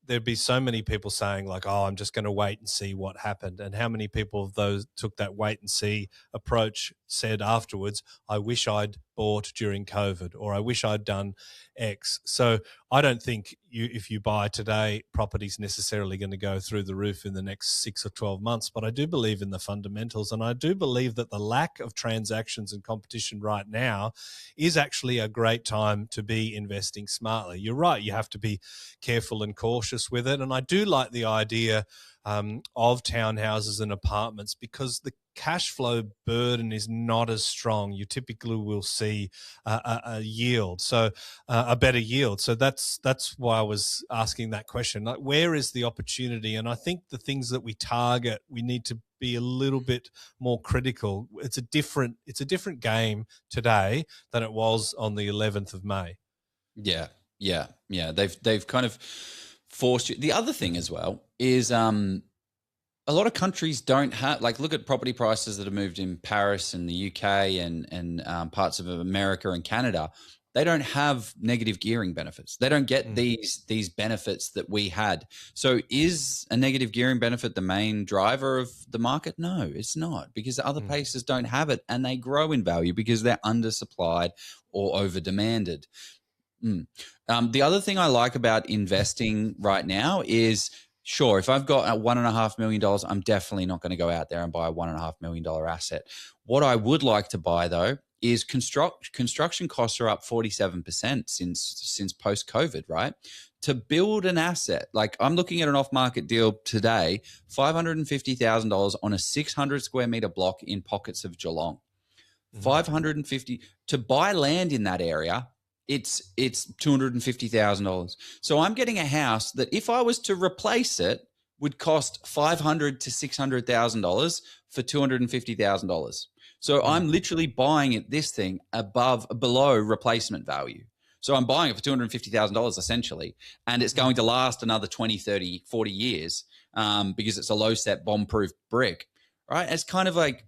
There'd be so many people saying like, I'm just going to wait and see what happened. And how many people of those took that wait and see approach said afterwards, I wish I'd bought during COVID, or I wish I'd done X. So I don't think if you buy today, property's necessarily going to go through the roof in the next 6 or 12 months. But I do believe in the fundamentals, and I do believe that the lack of transactions and competition right now is actually a great time to be investing smartly. You're right, you have to be careful and cautious with it. And I do like the idea of townhouses and apartments because the cash flow burden is not as strong. You typically will see a yield, so a better yield. So that's why I was asking that question. Like, where is the opportunity? And I think the things that we target, we need to be a little bit more critical. It's a different game today than it was on the 11th of May.
Yeah. They've kind of forced you. The other thing as well is a lot of countries don't have, like, look at property prices that have moved in Paris and the UK and parts of America and Canada. They don't have negative gearing benefits. They don't get these benefits that we had. So is a negative gearing benefit the main driver of the market? No, it's not, because other places don't have it, and they grow in value because they're undersupplied or over demanded. The other thing I like about investing right now is, sure, if I've got $1.5 million, I'm definitely not going to go out there and buy a $1.5 million asset. What I would like to buy, though, is construction costs are up 47% since post-COVID, right? To build an asset, like I'm looking at an off-market deal today, $550,000 on a 600 square meter block in pockets of Geelong. $550 to buy land in that area. It's $250,000. So I'm getting a house that, if I was to replace it, would cost $500,000 to $600,000 for $250,000. So I'm literally buying this thing below replacement value. So I'm buying it for $250,000 essentially, and it's going to last another 20, 30, 40 years because it's a low set bomb-proof brick, right? It's kind of like,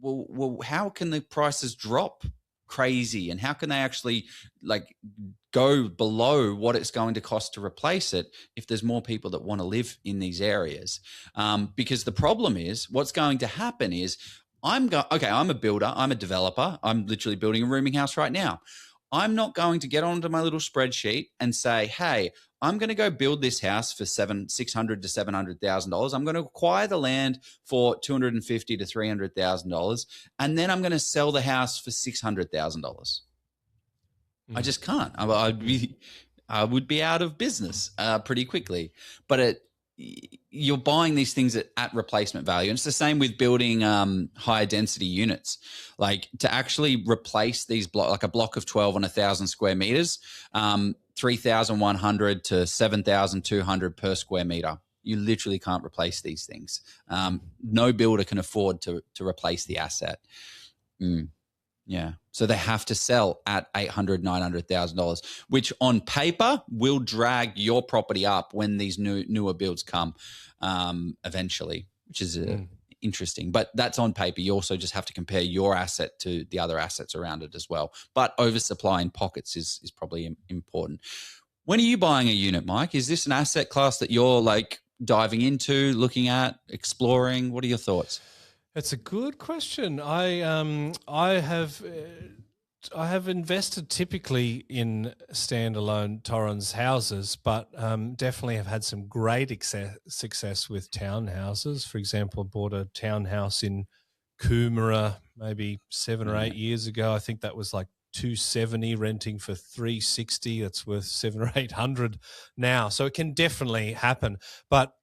well, how can the prices drop crazy, and how can they actually like go below what it's going to cost to replace it if there's more people that want to live in these areas? Because the problem is, what's going to happen is, I'm a builder, I'm a developer, I'm literally building a rooming house right now. I'm not going to get onto my little spreadsheet and say, hey, I'm going to go build this house for $600,000 to $700,000. I'm going to acquire the land for $250,000 to $300,000, and then I'm going to sell the house for $600,000. I just can't. I would be out of business pretty quickly. But you're buying these things at replacement value. And it's the same with building higher density units. Like, to actually replace these like a block of 12 on 1,000 square meters, 3,100 to 7,200 per square meter. You literally can't replace these things. No builder can afford to replace the asset. Yeah. So they have to sell at $800,000, $900,000, which on paper will drag your property up when these newer builds come eventually, which is interesting. But that's on paper. You also just have to compare your asset to the other assets around it as well. But oversupply in pockets is probably important. When are you buying a unit, Mike? Is this an asset class that you're like diving into, looking at, exploring? What are your thoughts?
It's a good question. I have invested typically in standalone Torrens houses, but definitely have had some great success with townhouses. For example, I bought a townhouse in Coomera maybe 7 or 8 years ago. I think that was like $270, renting for $360. That's worth $700 or $800 now. So it can definitely happen. But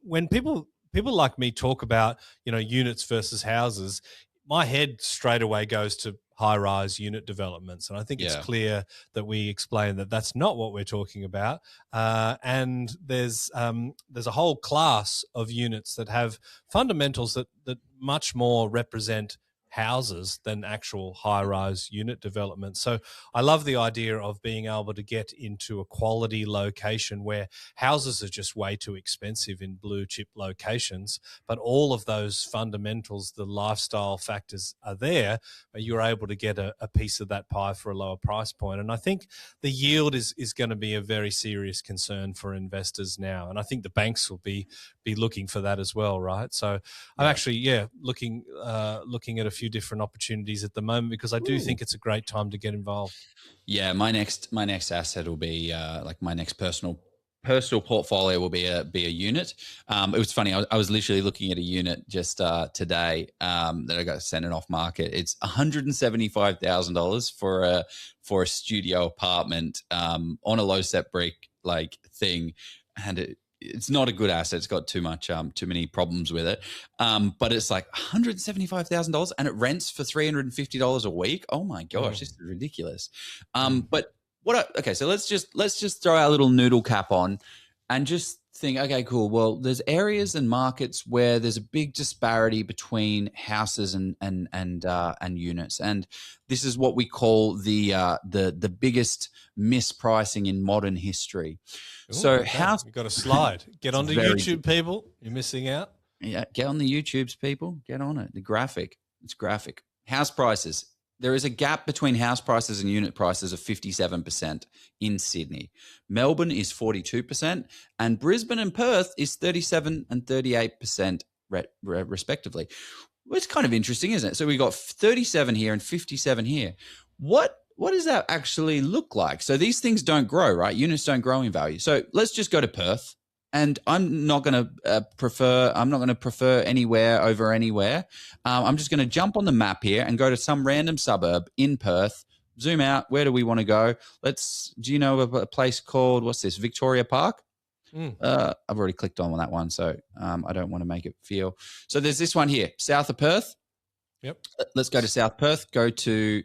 when people like me talk about, units versus houses, my head straight away goes to high-rise unit developments. And I think it's clear that we explain that that's not what we're talking about. And there's a whole class of units that have fundamentals that much more represent houses than actual high-rise unit development. So I love the idea of being able to get into a quality location where houses are just way too expensive in blue chip locations, but all of those fundamentals, the lifestyle factors are there, but you're able to get a piece of that pie for a lower price point. And I think the yield is going to be a very serious concern for investors now. And I think the banks will be looking for that as well, right? So I'm actually, looking at a few different opportunities at the moment because I do think it's a great time to get involved.
Yeah, my next asset will be like my next personal personal portfolio will be a unit. It was funny. I was literally looking at a unit just today that I got sent it off market. It's $175,000 for a studio apartment on a low set brick like thing, and it's not a good asset. It's got too many problems with it. But it's like $175,000 and it rents for $350 a week. Oh my gosh, this is ridiculous. But so let's just throw our little noodle cap on and just think, okay, cool. Well, there's areas and markets where there's a big disparity between houses and units, and this is what we call the biggest mispricing in modern history.
Ooh,
so
okay.
house,
You've got a slide. Get onto YouTube, people. You're missing out.
Yeah, get on the YouTubes, people. Get on it. It's graphic. House prices. There is a gap between house prices and unit prices of 57% in Sydney. Melbourne is 42%, and Brisbane and Perth is 37 and 38% respectively. Well, it's kind of interesting, isn't it? So we got 37 here and 57 here. What does that actually look like? So these things don't grow, right? Units don't grow in value. So let's just go to Perth. And I'm not going to prefer anywhere over anywhere. I'm just going to jump on the map here and go to some random suburb in Perth. Zoom out. Where do we want to go? Do you know a place called, what's this, Victoria Park? I've already clicked on that one, so I don't want to make it feel. So there's this one here, south of Perth.
Yep.
Let's go to South Perth. Go to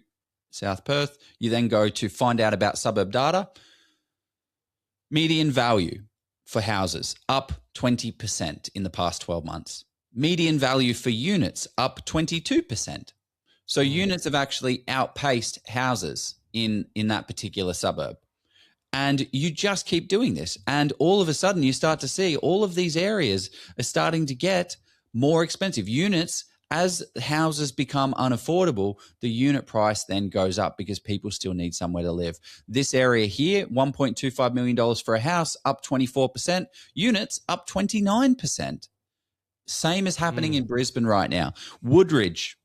South Perth. You then go to find out about suburb data. Median value for houses up 20% in the past 12 months. Median value for units up 22%. So units have actually outpaced houses in that particular suburb. And you just keep doing this. And all of a sudden you start to see all of these areas are starting to get more expensive. Units, as houses become unaffordable, the unit price then goes up because people still need somewhere to live. This area here, $1.25 million for a house, up 24%. Units, up 29%. Same is happening in Brisbane right now. Woodridge,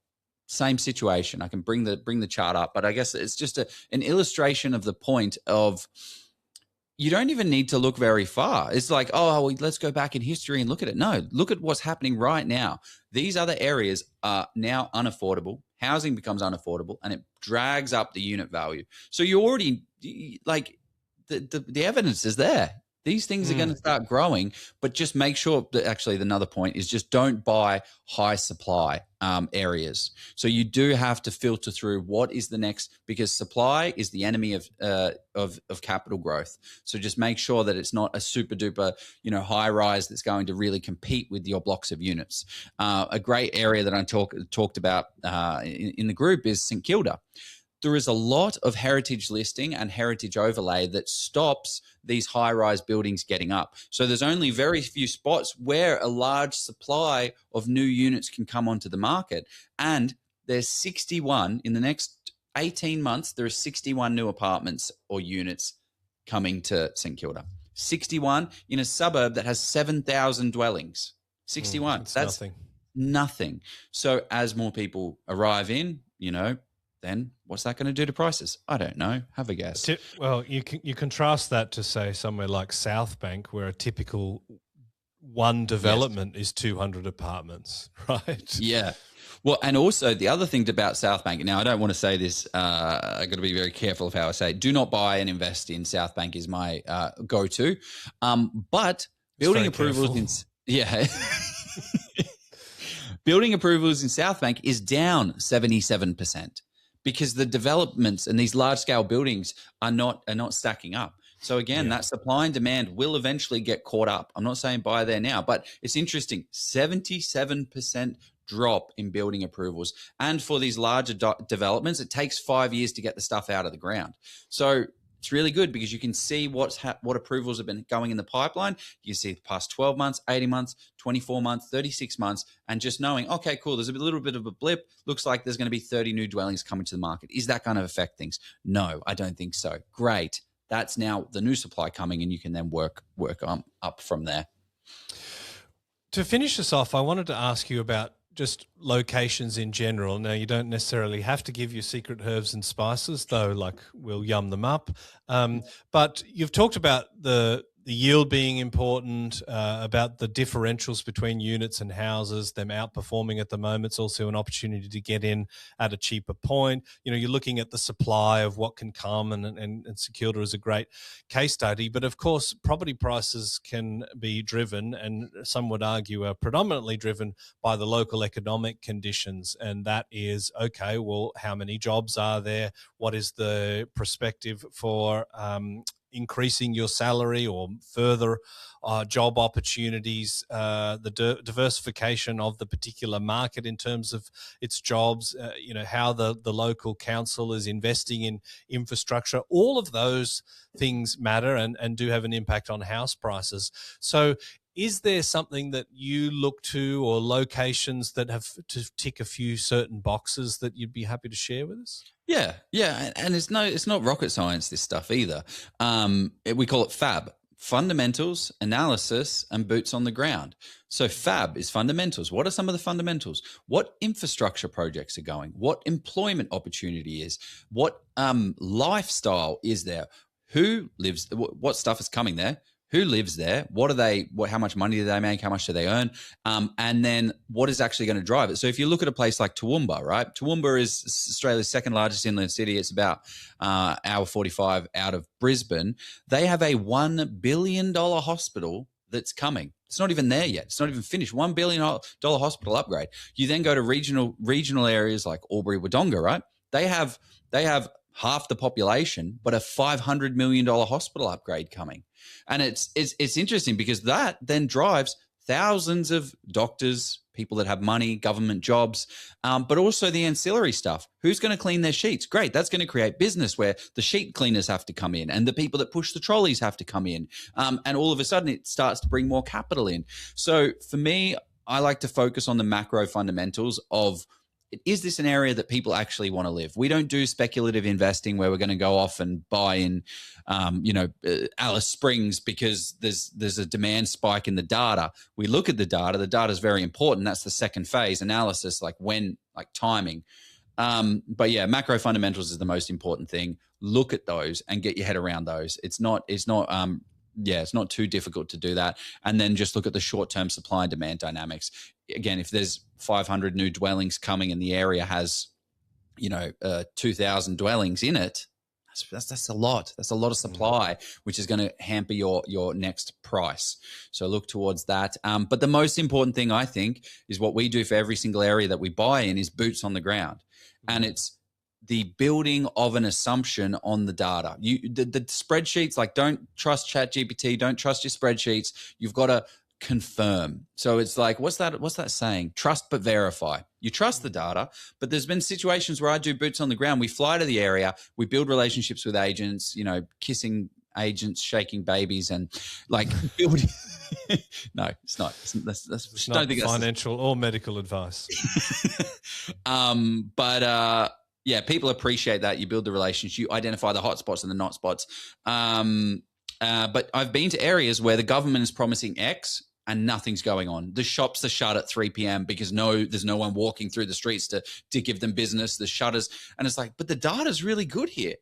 same situation. I can bring the chart up, but I guess it's just an illustration of the point of you don't even need to look very far. It's like, oh, let's go back in history and look at it. No, look at what's happening right now. These other areas are now unaffordable. Housing becomes unaffordable and it drags up the unit value. So you already, like, the evidence is there. These things are going to start growing, but just make sure that actually another point is just don't buy high supply areas. So you do have to filter through what is the next, because supply is the enemy of capital growth. So just make sure that it's not a super duper, high rise that's going to really compete with your blocks of units. A great area that I talked about in the group is St Kilda. There is a lot of heritage listing and heritage overlay that stops these high-rise buildings getting up. So there's only very few spots where a large supply of new units can come onto the market. And there's 61 in the next 18 months, there are 61 new apartments or units coming to St Kilda. 61 in a suburb that has 7,000 dwellings. 61. That's nothing. So as more people arrive in, then what's that going to do to prices? I don't know. Have a guess.
Well, you contrast that to, say, somewhere like South Bank, where a typical one development is 200 apartments, right?
Yeah. Well, and also the other thing about South Bank, now I don't want to say this, I got to be very careful of how I say it. Do not buy and invest in South Bank is my go-to. But building approvals building approvals in South Bank is down 77%. Because the developments and these large-scale buildings are not stacking up. So again, that supply and demand will eventually get caught up. I'm not saying buy there now, but it's interesting. 77% drop in building approvals. And for these larger developments, it takes 5 years to get the stuff out of the ground. So it's really good because you can see what approvals have been going in the pipeline. You can see the past 12 months, 18 months, 24 months, 36 months, and just knowing, okay, cool, there's a little bit of a blip. Looks like there's going to be 30 new dwellings coming to the market. Is that going to affect things? No, I don't think so. Great. That's now the new supply coming, and you can then work up from there.
To finish this off, I wanted to ask you about just locations in general. Now, you don't necessarily have to give your secret herbs and spices, though, like we'll yum them up. But you've talked about the the yield being important, about the differentials between units and houses, them outperforming at the moment. It's also an opportunity to get in at a cheaper point. You know, you're looking at the supply of what can come, and Security is a great case study. But of course, property prices can be driven, and some would argue are predominantly driven by the local economic conditions. And that is, okay, well, how many jobs are there? What is the perspective for increasing your salary or further job opportunities, the diversification of the particular market in terms of its jobs, you know, how the local council is investing in infrastructure. All of those things matter and do have an impact on house prices. So is there something that you look to, or locations that have to tick a few certain boxes that you'd be happy to share with us?
Yeah, and it's not rocket science, this stuff either. We call it FAB: fundamentals, analysis, and boots on the ground. So FAB is fundamentals. What are some of the fundamentals? What infrastructure projects are going? What employment opportunity is? What lifestyle is there? Who lives? What stuff is coming there? Who lives there? What are they? How much money do they make? How much do they earn? And then what is actually going to drive it? So if you look at a place like Toowoomba, right? Toowoomba is Australia's second largest inland city. It's about hour 45 out of Brisbane. They have a $1 billion hospital that's coming. It's not even there yet. It's not even finished. $1 billion hospital upgrade. You then go to regional areas like Albury, Wodonga, right? They have half the population, but a $500 million hospital upgrade coming. And it's interesting because that then drives thousands of doctors, people that have money, government jobs, but also the ancillary stuff. Who's going to clean their sheets? Great. That's going to create business where the sheet cleaners have to come in and the people that push the trolleys have to come in. And all of a sudden it starts to bring more capital in. So for me, I like to focus on the macro fundamentals of, is this an area that people actually want to live? We don't do speculative investing where we're going to go off and buy in, Alice Springs because there's a demand spike in the data. We look at the data. The data is very important. That's the second phase analysis, like timing. But yeah, macro fundamentals is the most important thing. Look at those and get your head around those. It's not too difficult to do that. And then just look at the short-term supply and demand dynamics. Again, if there's 500 new dwellings coming and the area has, 2,000 dwellings in it, that's a lot. That's a lot of supply, which is going to hamper your next price. So look towards that. But the most important thing, I think, is what we do for every single area that we buy in is boots on the ground. And it's the building of an assumption on the data. The spreadsheets, like, don't trust ChatGPT, don't trust your spreadsheets. You've got to confirm. So it's like, what's that saying? Trust but verify. You trust the data, but there's been situations where I do boots on the ground. We fly to the area, we build relationships with agents, kissing agents, shaking babies, and like building. No, it's not.
It's not financial or medical advice.
Yeah, people appreciate that. You build the relationship, you identify the hot spots and the not spots. But I've been to areas where the government is promising X and nothing's going on. The shops are shut at 3 p.m. because there's no one walking through the streets to give them business. The shutters, and it's like, but the data's really good here.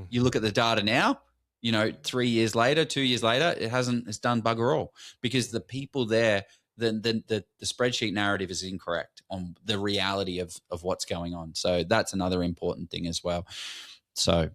You look at the data now, 3 years later, 2 years later, it's done bugger all because the people there, the spreadsheet narrative is incorrect on the reality of what's going on. So that's another important thing as well. So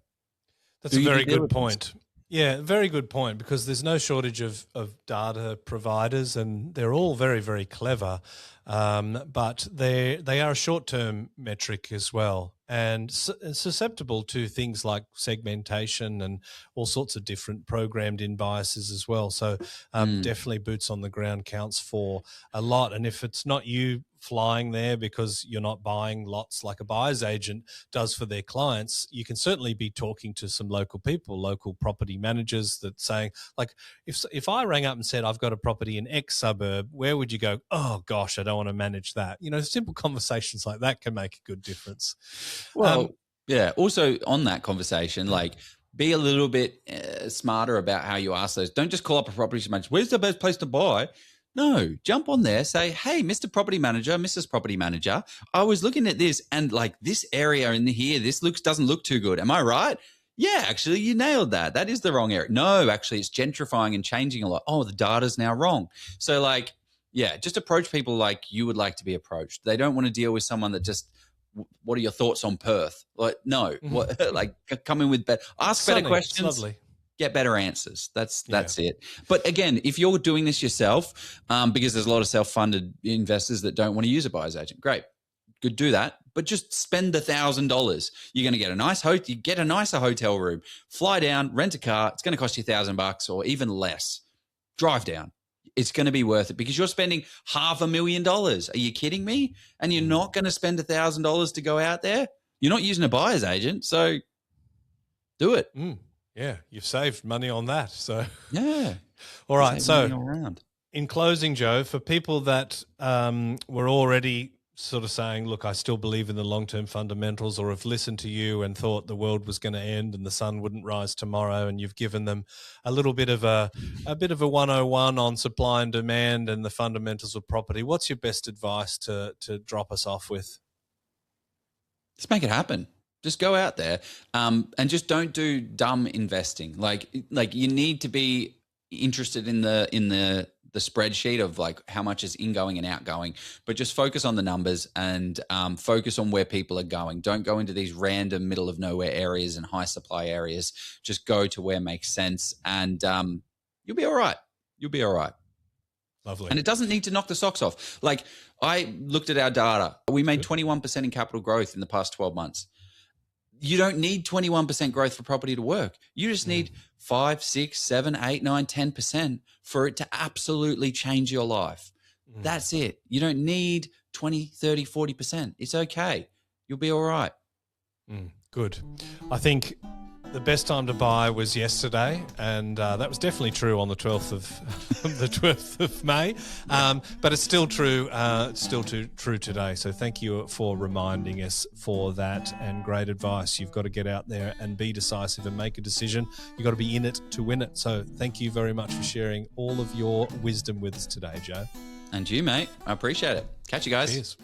that's a very good point. Yeah, very good point, because there's no shortage of data providers, and they're all very, very clever, but they are a short-term metric as well, and susceptible to things like segmentation and all sorts of different programmed-in biases as well. So definitely boots on the ground counts for a lot, and if it's not you flying there because you're not buying lots like a buyer's agent does for their clients, you can certainly be talking to some local people, local property managers, that saying, like, if I rang up and said, I've got a property in X suburb, where would you go? Oh gosh, I don't want to manage that. Simple conversations like that can make a good difference.
Well, yeah. Also on that conversation, like, be a little bit smarter about how you ask those. Don't just call up a property manager. Where's the best place to buy? No, jump on there, say, hey, Mr. Property Manager, Mrs. Property Manager, I was looking at this and like this area in here, this doesn't look too good. Am I right? Yeah, actually, you nailed that. That is the wrong area. No, actually, it's gentrifying and changing a lot. Oh, the data's now wrong. So, like, yeah, just approach people like you would like to be approached. They don't want to deal with someone that just, what are your thoughts on Perth? Like, no, what, like, come in with ask better questions.
It's lovely.
Get better answers. That's it. But again, if you're doing this yourself, because there's a lot of self-funded investors that don't want to use a buyer's agent, great. Good, do that, but just spend $1,000. You're going to get a nice you get a nicer hotel room, fly down, rent a car. It's going to cost you $1,000 or even less. Drive down. It's going to be worth it because you're spending $500,000. Are you kidding me? And you're not going to spend $1,000 to go out there. You're not using a buyer's agent, so do it.
Yeah, you've saved money on that. So
yeah.
All right. So in closing, Joe, for people that were already sort of saying, look, I still believe in the long-term fundamentals, or have listened to you and thought the world was going to end and the sun wouldn't rise tomorrow, and you've given them a little bit of a 101 on supply and demand and the fundamentals of property, what's your best advice to drop us off with?
Just make it happen. Just go out there and just don't do dumb investing. Like you need to be interested in the spreadsheet of like how much is ingoing and outgoing, but just focus on the numbers and focus on where people are going. Don't go into these random middle of nowhere areas and high supply areas. Just go to where makes sense, and you'll be all right. You'll be all right.
Lovely.
And it doesn't need to knock the socks off. Like, I looked at our data. We made 21% in capital growth in the past 12 months. You don't need 21% growth for property to work. You just need 5, 6, 7, 8, 9, 10% for it to absolutely change your life. That's it. You don't need 20, 30, 40%. It's okay. You'll be all right.
Good. I think the best time to buy was yesterday, and that was definitely true on the 12th of May. But it's still true. True today. So thank you for reminding us for that, and great advice. You've got to get out there and be decisive and make a decision. You've got to be in it to win it. So thank you very much for sharing all of your wisdom with us today, Joe.
And you, mate. I appreciate it. Catch you guys.
Cheers.